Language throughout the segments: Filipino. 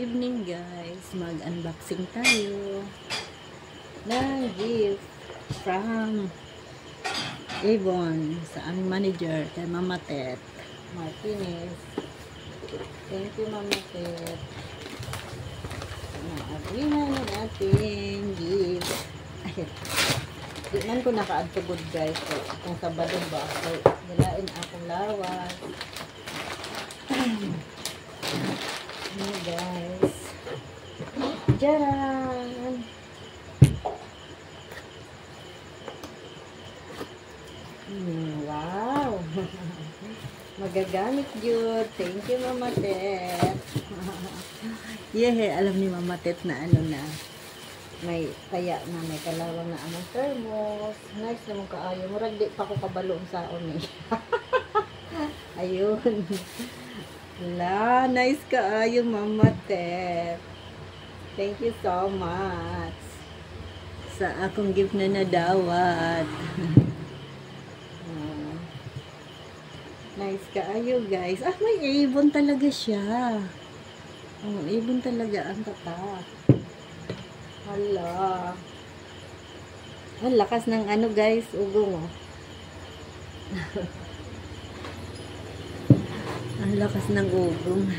evening guys, mag-unboxing tayo ng gift from Avon sa aming manager kay Mama Tet Martinez. Thank you Mama Tet. Na-agree na natin gift. Ay, di man ko naka-add to good guys. So, kung Sabado ba so, nilain akong lawas. Ayan guys. Diyan. Wow. Magagamit yun. Thank you Mama Tet. Yeah, alam ni Mama Tet na ano na. May kaya na may kalawang na among thermos. Nice naman kaayo. Murag di pa ko kabaloon sa eh. Ayun. La, nice kaayo Mama Tet. Thank you so much sa akong gift na nadawat. Nice kaayo guys. Ah, may Avon talaga siya. Oh, Avon talaga ang tatak. Hala. Ang lakas ng ano guys, ugong oh. Ang lakas ng ugong.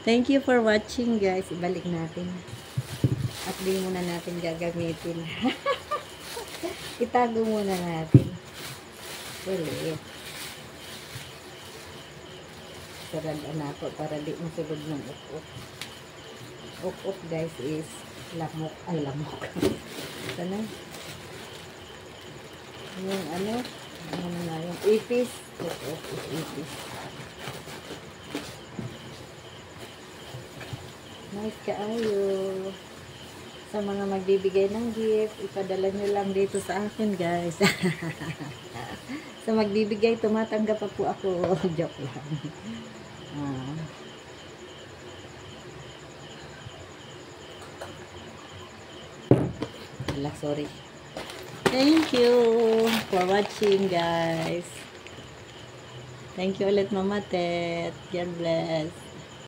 Thank you for watching guys. Ibalik natin. At di muna natin gagamitin. Itago muna natin. Ulit. Sarada na ako para di masulod ng up-up. Up-up guys is lamok. Ay, lamok. Sana. Yung ano na yung ipis. Up-up is ipis. Nice kaayo. Sa mga magbibigay ng gift, ipadala nyo lang dito sa akin guys. Sa magbibigay, tumatanggap pa po ako. Joke lang. Sorry. Thank you for watching guys. Thank you ulit Mama Tet. God bless.